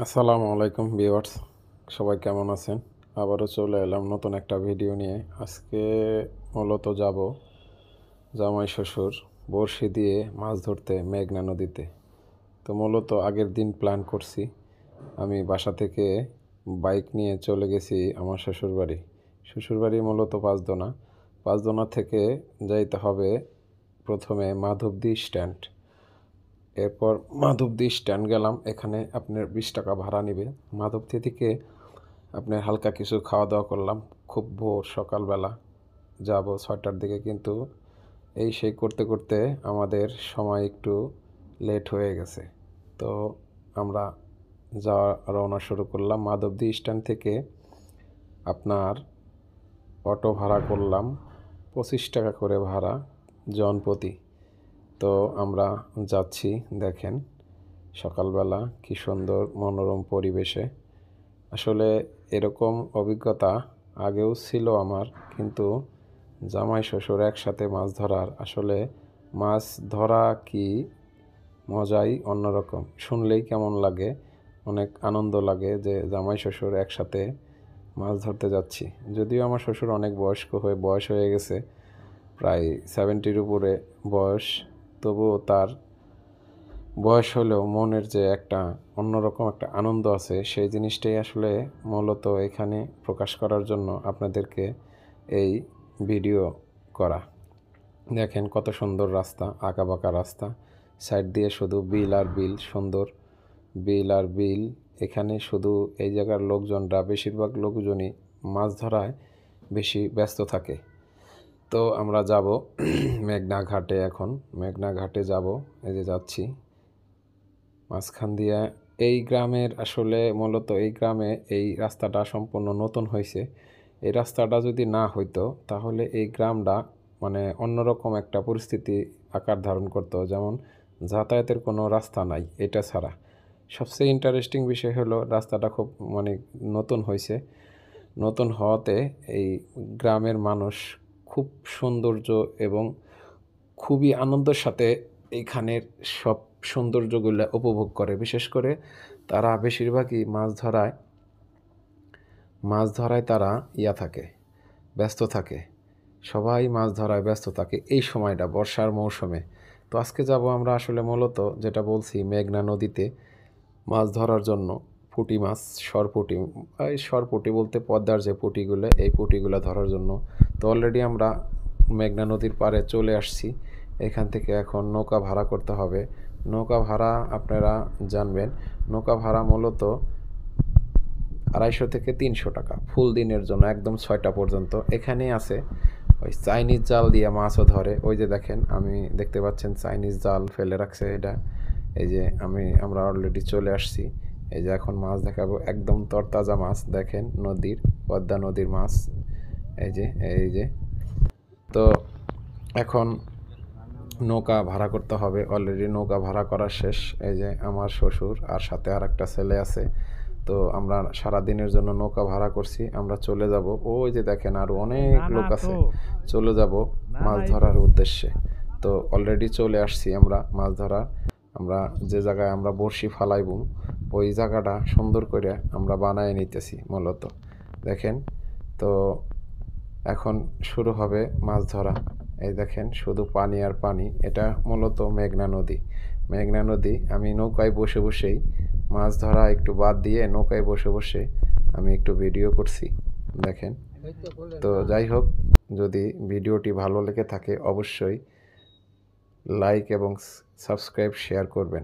আসসালামু আলাইকুম ভিউয়ার্স, সবাই কেমন আছেন? আবারও চলে এলাম নতুন একটা ভিডিও নিয়ে। আজকে মূলত যাব জামাই শ্বশুর বড়শি দিয়ে মাছ ধরতে মেঘনা নদীতে। তো মূলত আগের দিন প্ল্যান করছি, আমি বাসা থেকে বাইক নিয়ে চলে গেছি আমার শ্বশুরবাড়ি। শ্বশুরবাড়ি মূলত পাঁচদোনা। পাঁচদোনা থেকে যাইতে হবে প্রথমে মাধবদী স্ট্যান্ড। এরপর মাধবদী স্ট্যান্ড গেলাম, এখানে আপনার 20 টাকা ভাড়া নেবে। মাধবদী থেকে আপনার হালকা কিছু খাওয়া দাওয়া করলাম। খুব ভোর সকালবেলা যাব 6টার দিকে, কিন্তু এই সেই করতে করতে আমাদের সময় একটু লেট হয়ে গেছে। তো আমরা যাওয়া রওনা শুরু করলাম। মাধবদী স্ট্যান্ড থেকে আপনার অটো ভাড়া করলাম 25 টাকা করে ভাড়া জনপ্রতি। তো আমরা যাচ্ছি, দেখেন সকালবেলা কি সুন্দর মনোরম পরিবেশে। আসলে এরকম অভিজ্ঞতা আগেও ছিল আমার, কিন্তু জামাই শ্বশুর একসাথে মাছ ধরার, আসলে মাছ ধরা কি মজাই অন্যরকম। শুনলেই কেমন লাগে, অনেক আনন্দ লাগে যে জামাই শ্বশুর একসাথে মাছ ধরতে যাচ্ছি। যদিও আমার শ্বশুর অনেক বয়স হয়ে গেছে, প্রায় 70-র উপরে বয়স, তবুও তার বয়স হলেও মনের যে একটা অন্যরকম একটা আনন্দ আছে, সেই জিনিসটাই আসলে মূলত এখানে প্রকাশ করার জন্য আপনাদেরকে এই ভিডিও করা। দেখেন কত সুন্দর রাস্তা, আঁকাবাঁকা রাস্তা, সাইড দিয়ে শুধু বিল আর বিল, সুন্দর বিল আর বিল। এখানে শুধু এই জায়গার লোকজনরা, বেশিরভাগ লোকজনই মাছ ধরায় বেশি ব্যস্ত থাকে। তো আমরা যাব মেঘনা ঘাটে। এখন মেঘনা ঘাটে যাব, এই যে যাচ্ছি মাঝখান দিয়ে। এই গ্রামের আসলে মূলত এই গ্রামে এই রাস্তাটা সম্পূর্ণ নতুন হয়েছে। এই রাস্তাটা যদি না হইতো তাহলে এই গ্রামটা মানে অন্যরকম একটা পরিস্থিতি আকার ধারণ করতো। যেমন যাতায়াতের কোনো রাস্তা নাই এটা ছাড়া। সবচেয়ে ইন্টারেস্টিং বিষয় হলো রাস্তাটা খুব মানে নতুন হয়েছে। নতুন হওয়াতে এই গ্রামের মানুষ খুব সৌন্দর্য এবং খুবই আনন্দের সাথে এইখানের সব সৌন্দর্যগুলো উপভোগ করে। বিশেষ করে তারা বেশিরভাগই মাছ ধরায় তারা থাকে, ব্যস্ত থাকে। সবাই মাছ ধরায় ব্যস্ত থাকে এই সময়টা, বর্ষার মৌসুমে। তো আজকে যাব আমরা আসলে মূলত যেটা বলছি মেঘনা নদীতে মাছ ধরার জন্য। পুঁটি মাছ, সরপুঁটি, এই সরপুঁটি বলতে পদ্মার যে পুঁটিগুলো, এই পুঁটিগুলো ধরার জন্য। তো অলরেডি আমরা মেঘনা নদীর পাড়ে চলে আসছি। এখান থেকে এখন নৌকা ভাড়া করতে হবে। নৌকা ভাড়া আপনারা জানবেন, নৌকা ভাড়া মূলত 250 থেকে 300 টাকা ফুল দিনের জন্য, একদম 6টা পর্যন্ত। এখানেই আছে ওই চাইনিজ জাল দিয়ে মাছও ধরে। ওই যে দেখেন, আমি দেখতে পাচ্ছেন চাইনিজ জাল ফেলে রাখছে এটা। এই যে আমরা অলরেডি চলে আসছি। এই যে এখন মাছ দেখাবো, একদম তরতাজা মাছ। দেখেন পদ্মা নদীর মাছ। এই যে তো এখন নৌকা ভাড়া করতে হবে। অলরেডি নৌকা ভাড়া করা শেষ। এই যে আমার শ্বশুর আর সাথে আর একটা ছেলে আছে। তো আমরা সারাদিনের জন্য নৌকা ভাড়া করছি, আমরা চলে যাব। ওই যে দেখেন আরও অনেক লোক আছে, চলে যাব মাছ ধরার উদ্দেশ্যে। তো অলরেডি চলে আসছি আমরা মাছ ধরার। আমরা যে জায়গায় আমরা বড়শি ফালাইব, ওই জায়গাটা সুন্দর করে আমরা বানায় নিতেছি মূলত। দেখেন, তো এখন শুরু হবে মাছ ধরা। এই দেখেন শুধু পানি আর পানি। এটা মূলত মেঘনা নদী। মেঘনা নদী, আমি নৌকায় বসে বসেই মাছ ধরা একটু বাদ দিয়ে নৌকায় বসে বসে আমি একটু ভিডিও করছি, দেখেন। তো যাই হোক, যদি ভিডিওটি ভালো লেগে থাকে অবশ্যই লাইক এবং সাবস্ক্রাইব শেয়ার করবেন।